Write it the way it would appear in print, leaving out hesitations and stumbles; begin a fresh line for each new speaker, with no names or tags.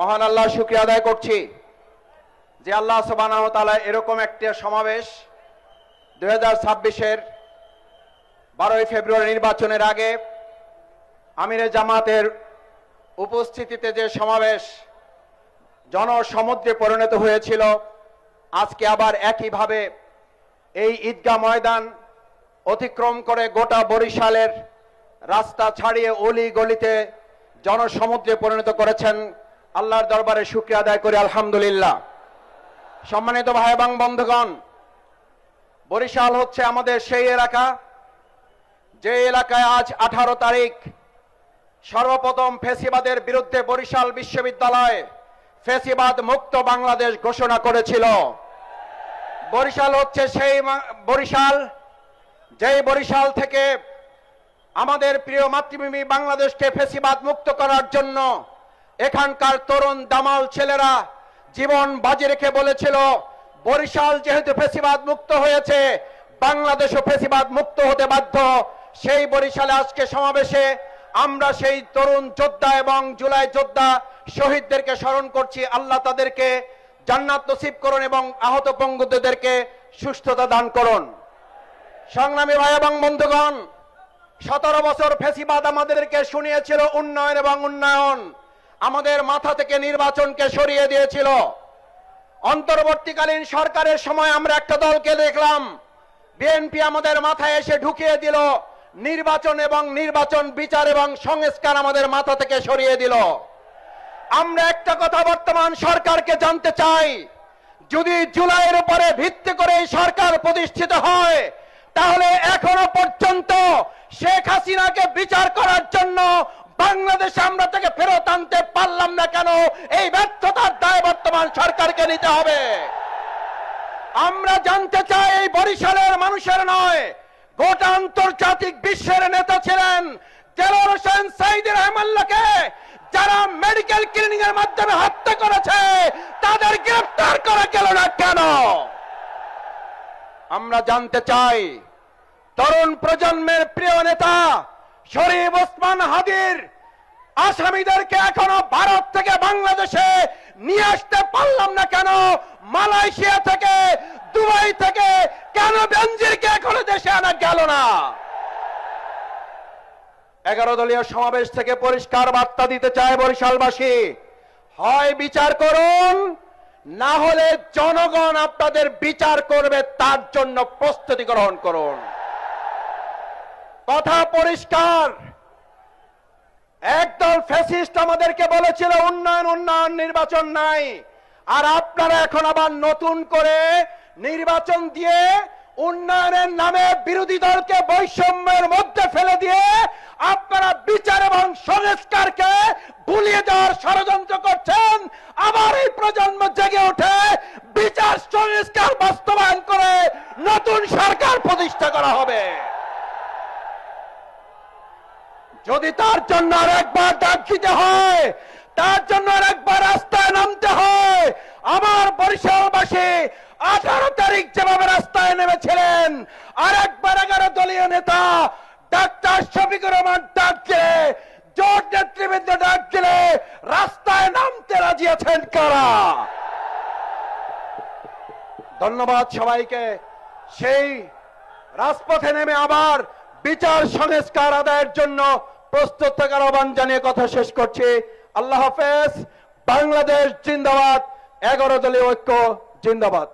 মহান আল্লাহর শুকরিয়া আদায় করছি যে আল্লাহ সুবহানাহু ওয়া তাআলা এরকম একটা সমাবেশ 2026-এর 12ই ফেব্রুয়ারি নির্বাচনের আগে আমিরে জামাতের উপস্থিতিতে যে সমাবেশ জনসমুদ্রে পরিণত হয়েছিল, আজকে আবার একইভাবে এই ঈদগাহ ময়দান অতিক্রম করে গোটা বরিশালের রাস্তা ছাড়িয়ে অলি গলিতে জনসমুদ্রে পরিণত করেছেন। আল্লাহর দরবারে শুকরিয়া আদায় করি, আলহামদুলিল্লাহ। সম্মানিত ভাই এবং বন্ধুগণ, বরিশাল হচ্ছে আমাদের সেই এলাকা যে এলাকায় আজ 18 তারিখ সর্বপ্রথম ফ্যাসিবাদের বিরুদ্ধে বরিশাল বিশ্ববিদ্যালয় ফ্যাসিবাদ মুক্ত বাংলাদেশ ঘোষণা করেছিল। বরিশাল হচ্ছে সেই বরিশাল যেই বরিশাল থেকে আমাদের প্রিয় মাতৃভূমি বাংলাদেশকে ফ্যাসিবাদ মুক্ত করার জন্য এখানকার তরুণ দামাল ছেলেরা জীবন বাজি রেখে বলেছিল, বরিশাল যেহেতু ফ্যাসিবাদ মুক্ত হয়েছে, বাংলাদেশও ফ্যাসিবাদ মুক্ত হতে বাধ্য। সেই বরিশালে আজকে সমাবেশে আমরা সেই তরুণ যোদ্ধা এবং জুলাই যোদ্ধা শহীদদেরকে স্মরণ করছি। আল্লাহ তাদেরকে জান্নাত নসিব করুন এবং আহত পঙ্গুদেরকে সুস্থতা দান করুন। সংগ্রামী ভাই এবং বন্ধুগণ, 17 বছর ফ্যাসিবাদ আমাদেরকে শুনিয়েছিল উন্নয়ন এবং উন্নয়ন, আমাদের মাথা থেকে নির্বাচনকে সরিয়ে দিয়েছিল। অন্তর্বর্তীকালীন সরকারের সময় আমরা একটা দলকে দেখলাম, বিএনপি আমাদের মাথায় এসে ঢুকিয়ে দিল নির্বাচন এবং নির্বাচন বিচার এবং সংস্কার আমাদের মাথা থেকে সরিয়ে দিল। আমরা একটা কথা বর্তমান সরকারকে জানতে চাই, যদি জুলাইয়ের উপরে ভিত্তি করে এই সরকার প্রতিষ্ঠিত হয়, তাহলে এখনো পর্যন্ত শেখ হাসিনাকে বিচার করার জন্য বাংলাদেশে আমরা তাকে ফেরত আনতে পারলাম না কেন? এই ব্যর্থতার দায় বর্তমান সরকারকে নিতে হবে। আমরা জানতে চাই, এই বরিশালের মানুষের নয়, গোটা আন্তর্জাতিক বিশ্বের নেতা ছিলেন দেলোয়ার হোসেন সাঈদী রহমাল্লাহকে যারা মেডিকেল ক্লিনিং এর মাধ্যমে হত্যা করেছে, তাদের গ্রেফতার করা গেল না কেন? আমরা জানতে চাই, তরুণ প্রজন্মের প্রিয় নেতা শরীফ ওসমান হাদির আসামিদেরকে এখনো ভারত থেকে বাংলাদেশে নিয়ে আসতে পারলাম না কেন? মালয়েশিয়া থেকে, দুবাই থেকে কেন বেনজিরকে এখনো দেশে আনা গেল না? 11 দলীয় সমাবেশ থেকে পরিষ্কার বার্তা দিতে চায় বরিশালবাসী, হয় বিচার করুন, না হলে জনগণ আপনাদের বিচার করবে, তার জন্য প্রস্তুতি গ্রহণ করুন। কথা পরিষ্কার। একদল ফ্যাসিস্ট আমাদেরকে বলেছিল উন্নয়ন উন্নয়ন, নির্বাচন নাই, আর আপনারা এখন আবার নতুন করে নির্বাচন দিয়ে উন্নয়নের নামে বিরোধী দলকে বৈষম্যের মধ্যে ফেলে দিয়ে আপনারা বিচার এবং সংস্কারকে ভুলিয়ে দেওয়ার ষড়যন্ত্র করছেন। আবার এই প্রজন্ম জেগে ওঠে, বিচার সংস্কার বাস্তবায়ন করে নতুন সরকার প্রতিষ্ঠা করা হবে। যদি তার জন্য আরেকবার ডাক দিতে হয়, তার জন্য আরেকবার রাস্তায় নামতে হয়, আমার বরিশালবাসী 18 তারিখ যেভাবে রাস্তায় নেমেছিলেন, আরেকবার 11 দলীয় নেতা ডাক্তার শফিকুর রহমান ডাক দিলে, জোট নেতৃবৃন্দ ডাক দিলে রাস্তায় নামতে রাজি আছেন কারা? ধন্যবাদ সবাইকে। সেই রাজপথে নেমে আবার বিচার সংস্কার আদায়ের জন্য প্রস্তুত থাকার আহ্বান জানিয়ে কথা শেষ করছি। আল্লাহ হাফেজ। বাংলাদেশ জিন্দাবাদ। 11 দলীয় ঐক্য জিন্দাবাদ।